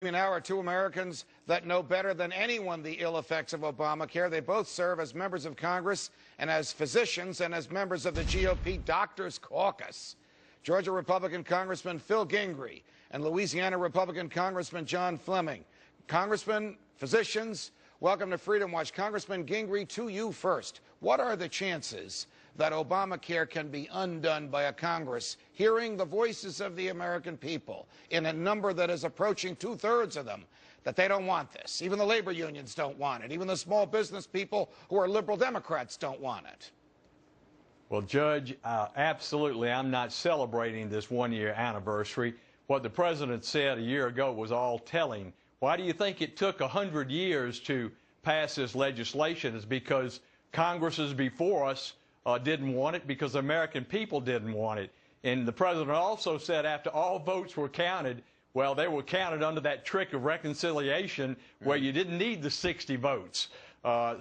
Now are two Americans that know better than anyone the ill effects of Obamacare. They both serve as members of Congress and as physicians and as members of the GOP Doctors Caucus. Georgia Republican Congressman Phil Gingrey and Louisiana Republican Congressman John Fleming. Congressmen, physicians, welcome to Freedom Watch. Congressman Gingrey, to you first. What are the chances that Obamacare can be undone by a Congress hearing the voices of the American people in a number that is approaching 2/3 of them, that they don't want this? Even the labor unions don't want it. Even the small business people who are liberal Democrats don't want it. Well, Judge, absolutely, I'm not celebrating this one-year anniversary. What the president said a year ago was all telling. Why do you think it took 100 years to pass this legislation? It's because Congresses before us didn't want it, because the American people didn't want it. And the president also said after all votes were counted, well, they were counted under that trick of reconciliation where you didn't need the 60 votes.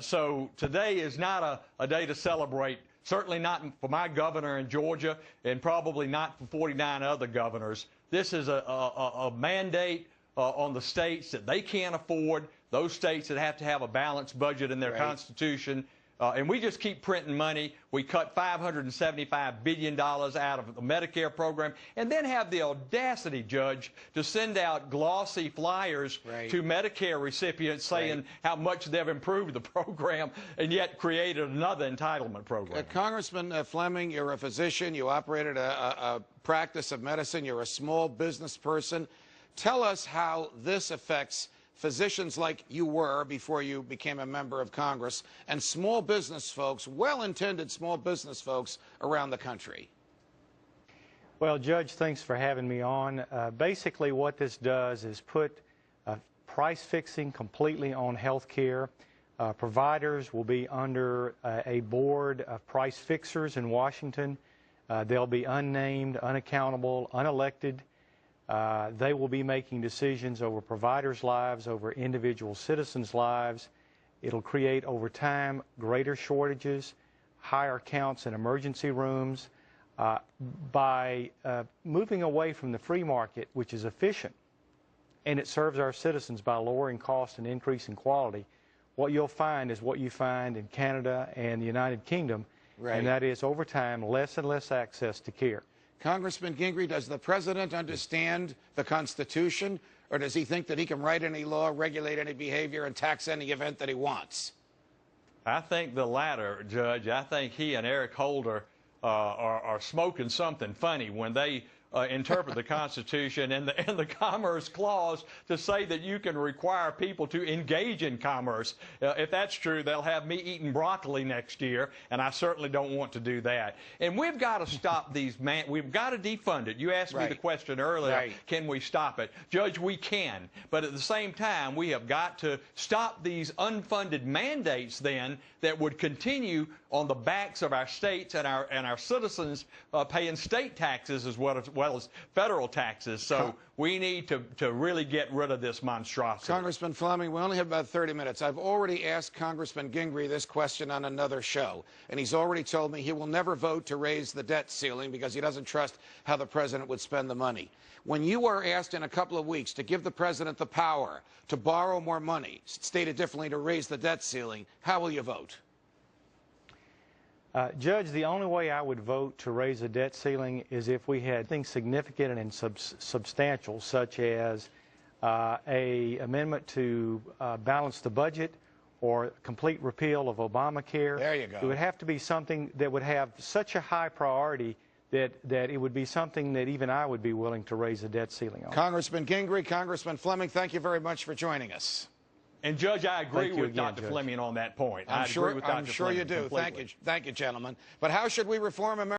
So today is not a day to celebrate, certainly not for my governor in Georgia and probably not for 49 other governors. This is a mandate on the states that they can't afford, those states that have to have a balanced budget in their Constitution. And we just keep printing money. We cut $575 billion out of the Medicare program and then have the audacity, Judge, to send out glossy flyers to Medicare recipients saying how much they've improved the program and yet created another entitlement program. Congressman Fleming, you're a physician. You operated a practice of medicine. You're a small business person. Tell us how this affects physicians like you were before you became a member of Congress and small business folks, well-intended small business folks around the country. Well, Judge, thanks for having me on. Basically, what this does is put price fixing completely on health care. Providers will be under a board of price fixers in Washington. They'll be unnamed, unaccountable, unelected. They will be making decisions over providers' lives, over individual citizens' lives. It'll create, over time, greater shortages, higher counts in emergency rooms. By moving away from the free market, which is efficient, and it serves our citizens by lowering cost and increasing quality, what you'll find is what you find in Canada and the United Kingdom, and that is, over time, less and less access to care. Congressman Gingrey, does the president understand the Constitution, or does he think that he can write any law, regulate any behavior, and tax any event that he wants? I think the latter, Judge. I think he and Eric Holder are smoking something funny when they interpret the Constitution and the Commerce Clause to say that you can require people to engage in commerce. If that's true, they'll have me eating broccoli next year, and I certainly don't want to do that. And we've got to stop these we've got to defund it. You asked me the question earlier, can we stop it? Judge, we can. But at the same time, we have got to stop these unfunded mandates then that would continue on the backs of our states and our citizens paying state taxes as well as federal taxes. So we need to really get rid of this monstrosity. Congressman Fleming, we only have about 30 minutes. I've already asked Congressman Gingrey this question on another show, and he's already told me he will never vote to raise the debt ceiling because he doesn't trust how the president would spend the money. When you are asked in a couple of weeks to give the president the power to borrow more money, stated differently, to raise the debt ceiling, how will you vote? Judge, the only way I would vote to raise the debt ceiling is if we had things significant and substantial, such as a amendment to balance the budget or complete repeal of Obamacare. There you go. It would have to be something that would have such a high priority that it would be something that even I would be willing to raise the debt ceiling on. Congressman Gingrey, Congressman Fleming, thank you very much for joining us. And, Judge, I agree with Dr. Fleming on that point. I'm sure you do. Thank you, gentlemen. But how should we reform America?